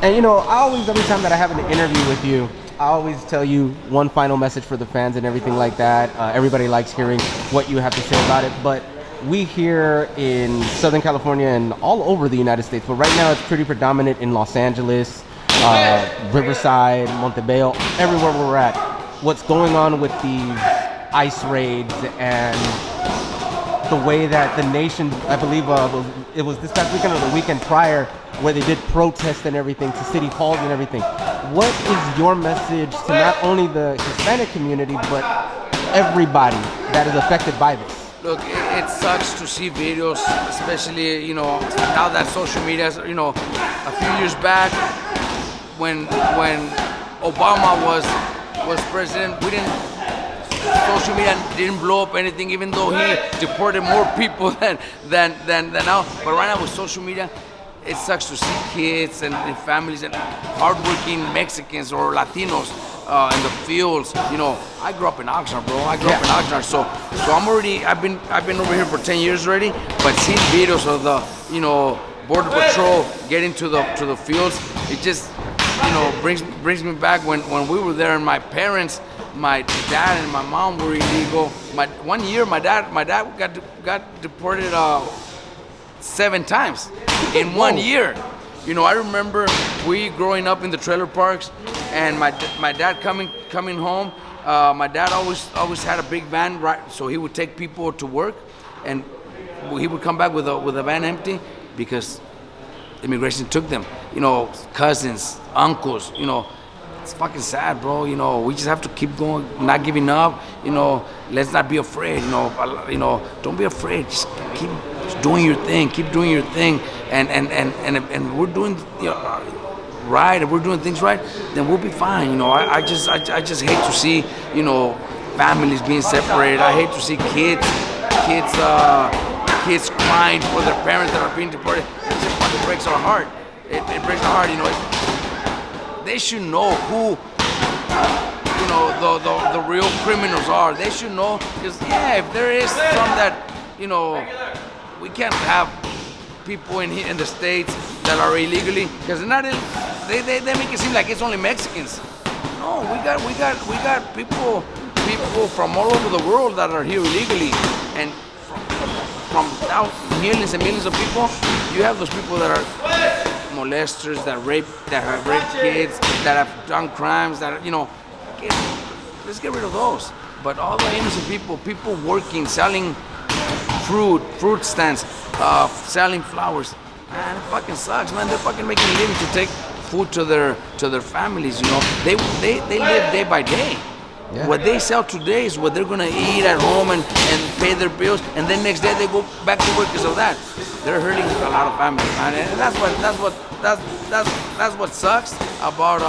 And you know, every time that I have an interview with you, I always tell you one final message for the fans and everything like that. Everybody likes hearing what you have to say about it, but we here in Southern California and all over the United States, but right now it's pretty predominant in Los Angeles, Riverside, Montebello, everywhere we're at. What's going on with these ICE raids and the way that the nation, I believe it was this past weekend or the weekend prior, where they did protests and everything to city halls and everything. What is your message to not only the Hispanic community, but everybody that is affected by this? Look, it sucks to see videos, especially, now that social media, a few years back when Obama was president, social media didn't blow up anything, even though he deported more people than now. But right now with social media, it sucks to see kids and families and hardworking Mexicans or Latinos in the fields. I grew up in Oxnard, bro. So I've been over here for 10 years already. But seeing videos of the Border Patrol getting to the fields, it just brings me back when we were there and my parents, my dad and my mom were illegal. One year my dad got deported 7 times in 1 year. I remember we growing up in the trailer parks, and my dad coming home. My dad always had a big van, right? So he would take people to work, and he would come back with a van empty because immigration took them. Cousins, uncles. It's fucking sad, bro. We just have to keep going, not giving up. Let's not be afraid. Don't be afraid. Just keep doing your thing. Keep doing your thing. And we're doing right. If we're doing things right, then we'll be fine. I just hate to see families being separated. I hate to see kids crying for their parents that are being deported. It just fucking breaks our heart. It breaks our heart. They should know who, the real criminals are. They should know, because if there is some that, we can't have people in the States that are illegally, because they make it seem like it's only Mexicans. No, we got people from all over the world that are here illegally, and from millions and millions of people, you have those people that are molesters, that have raped kids, that have done crimes, let's get rid of those. But all the innocent people working, selling fruit stands, selling flowers, man, it fucking sucks, man. They're fucking making a living to take food to their families. They live day by day. Yeah. What they sell today is what they're gonna eat at home and pay their bills, and then next day they go back to work because of that. They're hurting a lot of families, man, and that's what sucks about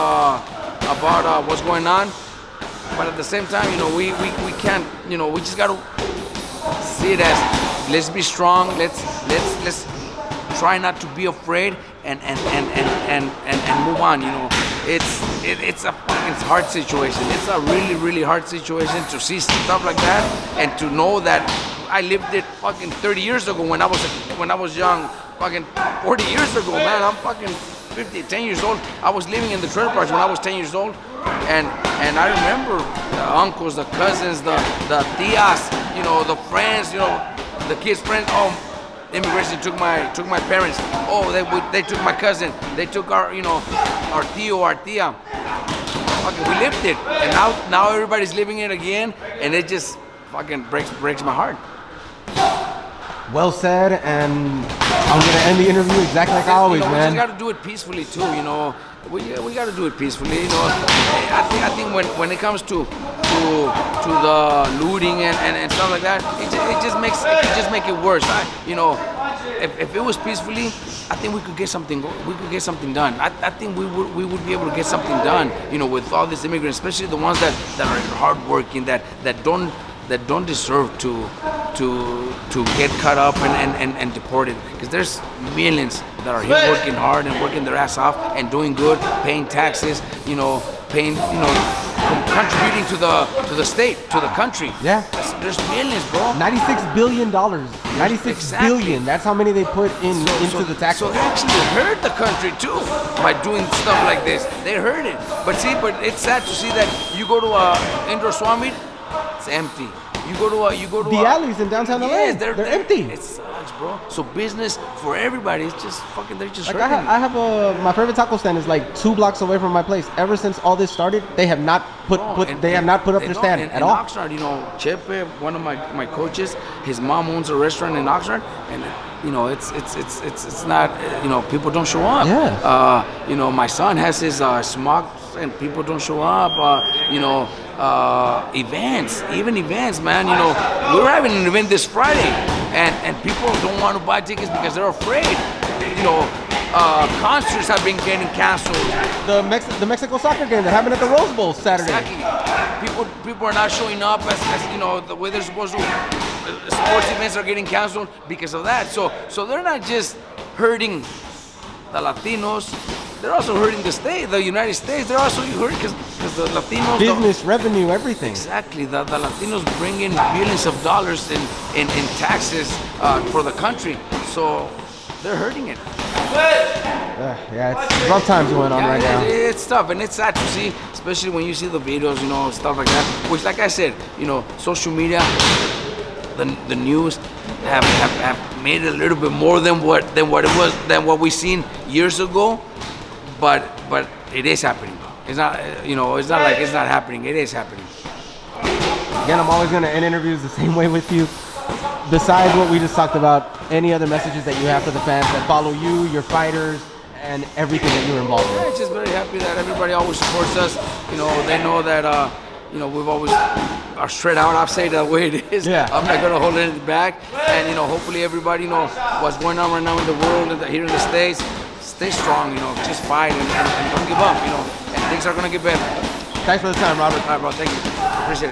what's going on. But at the same time, we can't, we just gotta see it as, let's be strong. Let's try not to be afraid and move on. It's a fucking hard situation. It's a really, really hard situation to see stuff like that and to know that I lived it fucking 30 years ago when I was young, fucking 40 years ago, man. I'm fucking 10 years old. I was living in the trailer parks when I was 10 years old, and I remember the uncles, the cousins, the tias, the friends, the kids' friends. Oh, immigration took my parents. Oh, they took my cousin. They took our tío, our tía. Fucking, we lived it, and now everybody's living it again, and it just fucking breaks my heart. Well said, and I'm gonna end the interview exactly like I always, man. We just gotta do it peacefully too. We gotta do it peacefully. I think when it comes to the looting and stuff like that, it just make it worse. If it was peacefully, I think we could get something done. I think we would be able to get something done. With all these immigrants, especially the ones that are hardworking, that don't deserve to get caught up and deported, because there's millions that are here working hard and working their ass off and doing good, paying taxes, paying contributing to the state, to the country. Yeah. There's millions, bro. $96 billion. 96 Exactly. billion. That's how many they put into the tax. So they actually hurt the country too by doing stuff like this. They hurt it. But it's sad to see that you go to a indoor swap meet, it's empty. You go to the alleys in downtown LA, yes, they're empty. It sucks, bro. So business for everybody, it's just fucking. They're just Like hurting. I have my favorite taco stand is like 2 blocks away from my place. Ever since all this started, they have not put up their stand at all. In Oxnard, you know, Chepe, one of my coaches, his mom owns a restaurant in Oxnard, and you know, it's not, you know, people don't show up. Yeah. You know, my son has his smog, and people don't show up. You know, events, man. You know, we're having an event this Friday, and people don't want to buy tickets because they're afraid. You know, concerts have been getting canceled. The Mexico soccer game that happened at the Rose Bowl Saturday. Exactly. People are not showing up as you know, the way they're supposed to. Sports events are getting canceled because of that. So they're not just hurting the Latinos. They're also hurting the United States. They're also hurting because the Latinos. Business, revenue, everything. Exactly. The Latinos bring in billions of dollars in taxes for the country. So they're hurting it. Yeah, it's rough times going on right now. It's tough, and it's sad to see, especially when you see the videos, you know, stuff like that. Which, like I said, you know, social media, the news have made it a little bit more than what we seen years ago. But it is happening. It's not, you know, it's not like it's not happening. It is happening. Again, I'm always going to end interviews the same way with you. Besides what we just talked about, any other messages that you have for the fans that follow you, your fighters, and everything that you're involved in? I'm just very happy that everybody always supports us. You know, they know that, you know, we've always are straight out. I'll say that way it is. Yeah. I'm not going to hold it back. And, you know, hopefully everybody knows what's going on right now in the world and here in the States. Stay strong, you know, just fight and don't give up, you know, and things are going to get better. Thanks for the time, Robert. All right, bro, thank you. Appreciate it.